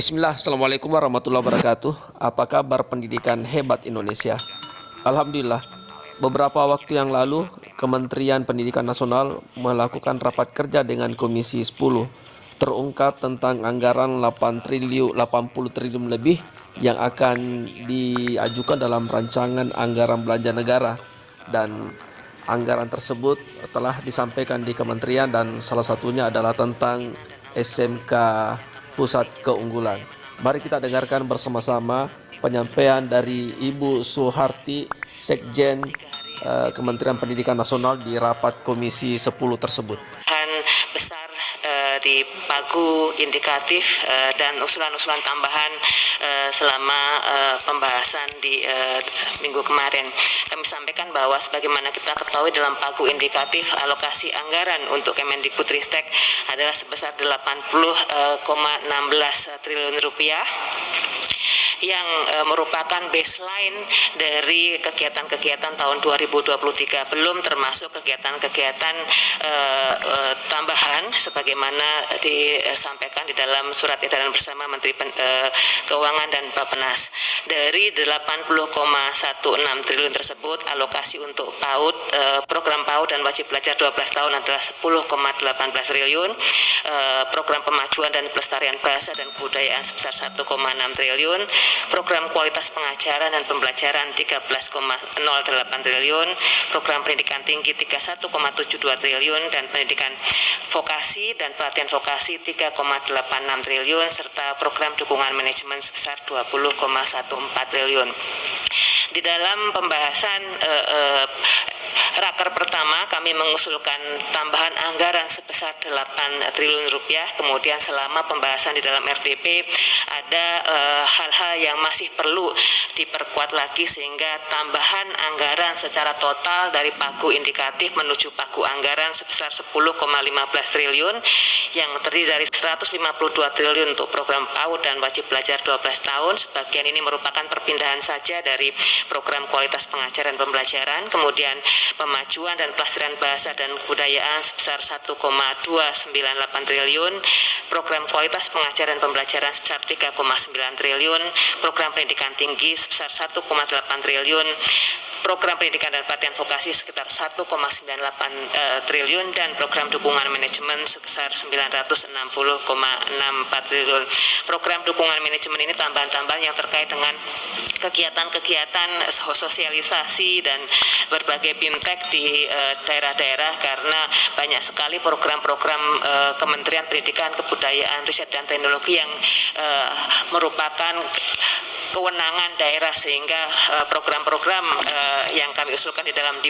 Bismillah, Assalamualaikum warahmatullahi wabarakatuh. Apa kabar pendidikan hebat Indonesia? Alhamdulillah, beberapa waktu yang lalu Kementerian Pendidikan Nasional melakukan rapat kerja dengan Komisi 10. Terungkap tentang anggaran 80 triliun lebih yang akan diajukan dalam rancangan anggaran belanja negara, dan anggaran tersebut telah disampaikan di kementerian dan salah satunya adalah tentang SMK Pusat Keunggulan. Mari kita dengarkan bersama-sama penyampaian dari Ibu Suharti, Sekjen Kementerian Pendidikan Nasional di rapat Komisi 10 tersebut. Besar di pagu indikatif dan usulan-usulan tambahan selama pembahasan di minggu kemarin. Kami sampaikan bahwa sebagaimana kita ketahui dalam pagu indikatif alokasi anggaran untuk Kemendikbudristek adalah sebesar 80,16 triliun rupiah yang merupakan baseline dari kegiatan-kegiatan tahun 2023, belum termasuk kegiatan-kegiatan tambahan sebagaimana disampaikan di dalam surat edaran bersama Menteri Keuangan dan Bappenas. Dari 80,16 triliun tersebut, alokasi untuk PAUD, program PAUD dan wajib belajar 12 tahun adalah 10,18 triliun, program pemajuan dan pelestarian bahasa dan kebudayaan sebesar 1,6 triliun, program kualitas pengajaran dan pembelajaran 13,08 triliun, program pendidikan tinggi 31,72 triliun, dan pendidikan vokasi dan pelatihan vokasi 3,86 triliun, serta program dukungan manajemen sebesar 20,14 triliun. Di dalam pembahasan raker pertama, kami mengusulkan tambahan anggaran sebesar 8 triliun rupiah. Kemudian selama pembahasan di dalam RDP ada hal-hal yang masih perlu diperkuat lagi, sehingga tambahan anggaran secara total dari pagu indikatif menuju pagu anggaran sebesar 10,15 triliun yang terdiri dari 152 triliun untuk program PAUD dan wajib belajar 12 tahun. Sebagian ini merupakan perpindahan saja dari program kualitas pengajaran pembelajaran. Kemudian pemajuan dan pelestarian bahasa dan kebudayaan sebesar 1,298 triliun, program kualitas pengajaran pembelajaran sebesar 3,9 triliun, program pendidikan tinggi sebesar 1,8 triliun, program pendidikan dan pelatihan vokasi sekitar 1,98 triliun, dan program dukungan manajemen sebesar 960,64 triliun. Program dukungan manajemen ini tambahan-tambahan yang terkait dengan kegiatan-kegiatan sosialisasi dan berbagai BIMTEK di daerah-daerah, karena banyak sekali program-program Kementerian Pendidikan, Kebudayaan, Riset dan Teknologi yang merupakan kewenangan daerah, sehingga program-program yang kami usulkan di dalam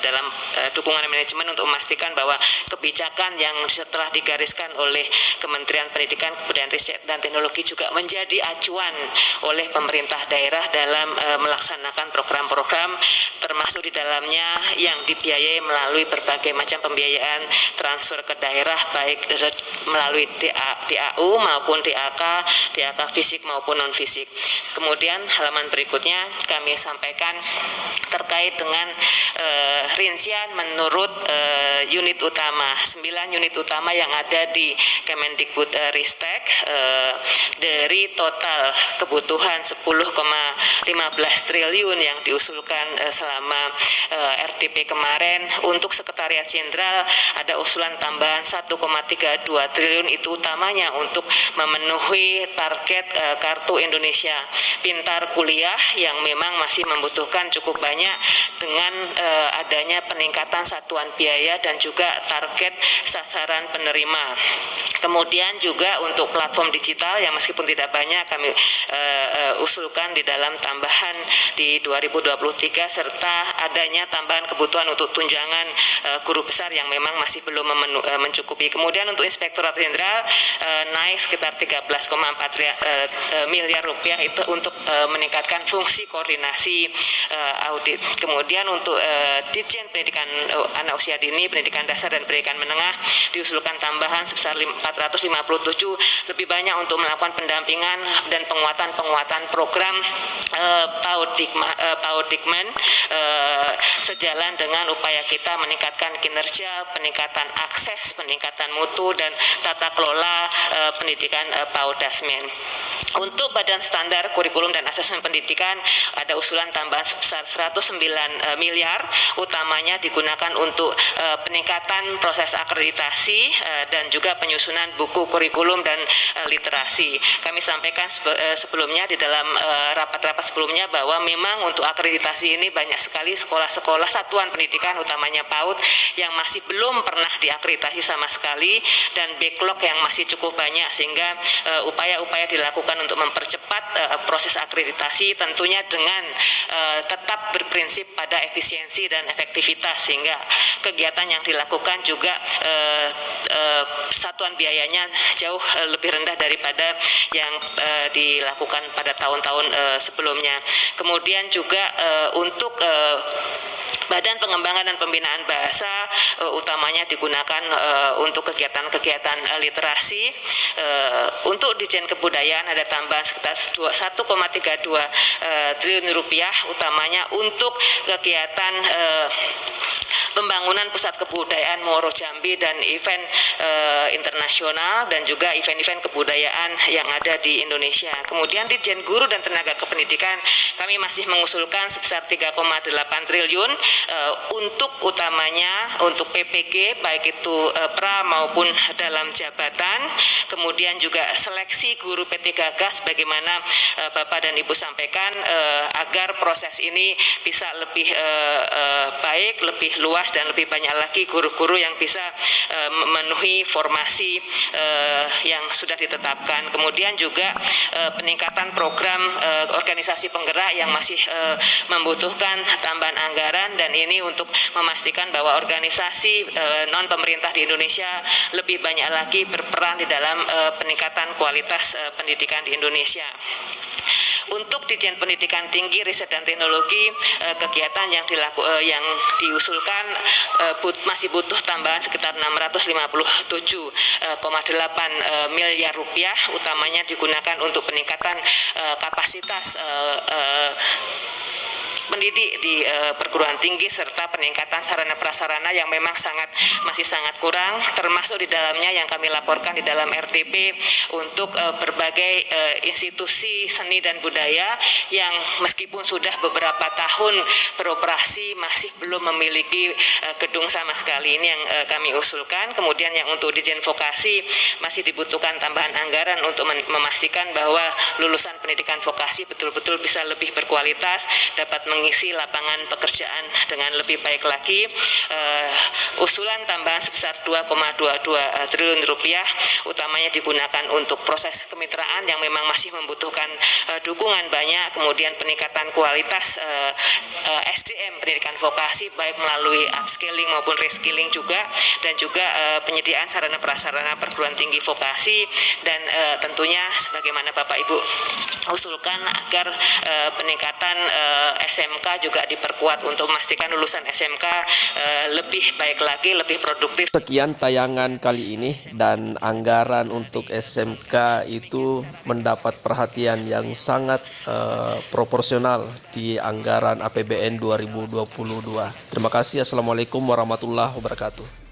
dalam dukungan manajemen untuk memastikan bahwa kebijakan yang setelah digariskan oleh Kementerian Pendidikan, Kebudayaan, Riset dan Teknologi juga menjadi acuan oleh pemerintah daerah dalam melaksanakan program-program, termasuk di dalamnya yang dibiayai melalui berbagai macam pembiayaan transfer ke daerah, baik melalui DAU maupun DAK fisik maupun non fisik. Kemudian halaman berikutnya kami sampaikan terkait dengan rincian menurut unit utama, 9 unit utama yang ada di Kemendikbudristek. Dari total kebutuhan 10,15 triliun yang diusulkan selama RDP kemarin, untuk Sekretariat Jenderal ada usulan tambahan 1,32 triliun, itu utamanya untuk memenuhi target Kartu Indonesia Pintar Kuliah yang memang masih membutuhkan cukup banyak dengan adanya peningkatan satuan biaya dan juga target sasaran penerima. Kemudian juga untuk platform digital yang meskipun tidak banyak kami usulkan di dalam tambahan di 2023, serta adanya tambahan kebutuhan untuk tunjangan guru besar yang memang masih belum mencukupi. Kemudian untuk Inspektorat Jenderal naik sekitar 13,4 miliar rupiah itu untuk meningkatkan fungsi koordinasi audit. Kemudian untuk Ditjen Pendidikan Anak Usia Dini, Pendidikan Dasar dan Pendidikan Menengah diusulkan tambahan sebesar 457, lebih banyak untuk melakukan pendampingan dan penguatan program PAUD Paudikmen sejalan dengan upaya kita meningkatkan kinerja, peningkatan akses, peningkatan mutu dan tata kelola pendidikan Paudasmen. Untuk Badan Standar Kurikulum dan Asesmen Pendidikan ada usulan tambahan sebesar 109 miliar, utamanya digunakan untuk peningkatan proses akreditasi dan juga penyusunan buku kurikulum dan literasi. Kami sampaikan sebelumnya di dalam rapat-rapat sebelumnya bahwa memang untuk akreditasi ini banyak sekali sekolah-sekolah satuan pendidikan utamanya PAUD yang masih belum pernah diakreditasi sama sekali dan backlog yang masih cukup banyak, sehingga upaya-upaya dilakukan untuk mempercepat proses akreditasi tentunya dengan tetap berprinsip pada efisiensi dan efektivitas, sehingga kegiatan yang dilakukan juga satuan biayanya jauh lebih rendah daripada yang dilakukan pada tahun-tahun sebelumnya. Kemudian juga untuk Badan Pengembangan dan Pembinaan Bahasa utamanya digunakan untuk kegiatan-kegiatan literasi. Untuk Ditjen Kebudayaan ada tambahan sekitar 1,32 triliun rupiah, utamanya untuk kegiatan pembangunan pusat kebudayaan Muaro Jambi dan event internasional dan juga event-event kebudayaan yang ada di Indonesia. Kemudian Ditjen Guru dan Tenaga Kependidikan kami masih mengusulkan sebesar 3,8 triliun untuk utamanya untuk PPG baik itu pra maupun dalam jabatan, kemudian juga seleksi guru P3K bagaimana Bapak dan Ibu sampaikan agar proses ini bisa lebih baik, lebih luas dan lebih banyak lagi guru-guru yang bisa memenuhi formasi yang sudah ditetapkan. Kemudian juga peningkatan program organisasi penggerak yang masih membutuhkan tambahan anggaran, dan ini untuk memastikan bahwa organisasi non pemerintah di Indonesia lebih banyak lagi berperan di dalam peningkatan kualitas pendidikan di Indonesia. Untuk Ditjen Pendidikan Tinggi, Riset dan Teknologi, kegiatan yang diusulkan masih butuh tambahan sekitar 657,8 miliar rupiah, utamanya digunakan untuk peningkatan kapasitas pendidik di perguruan tinggi serta peningkatan sarana prasarana yang memang masih sangat kurang, termasuk di dalamnya yang kami laporkan di dalam RTP untuk berbagai institusi seni dan budaya yang meskipun sudah beberapa tahun beroperasi masih belum memiliki gedung sama sekali. Ini yang kami usulkan. Kemudian yang untuk Ditjen Vokasi masih dibutuhkan tambahan anggaran untuk memastikan bahwa lulusan pendidikan vokasi betul-betul bisa lebih berkualitas, dapat mengisi lapangan pekerjaan dengan lebih baik lagi. Usulan tambahan sebesar 2,22 triliun rupiah utamanya digunakan untuk proses kemitraan yang memang masih membutuhkan dukungan banyak, kemudian peningkatan kualitas SDM pendidikan vokasi baik melalui upskilling maupun reskilling juga, dan juga penyediaan sarana prasarana perguruan tinggi vokasi, dan tentunya sebagaimana Bapak Ibu usulkan agar peningkatan SMK juga diperkuat untuk memastikan lulusan SMK lebih baik lagi, lebih produktif. Sekian tayangan kali ini, dan anggaran untuk SMK itu mendapat perhatian yang sangat proporsional di anggaran APBN 2022. Terima kasih. Assalamualaikum warahmatullahi wabarakatuh.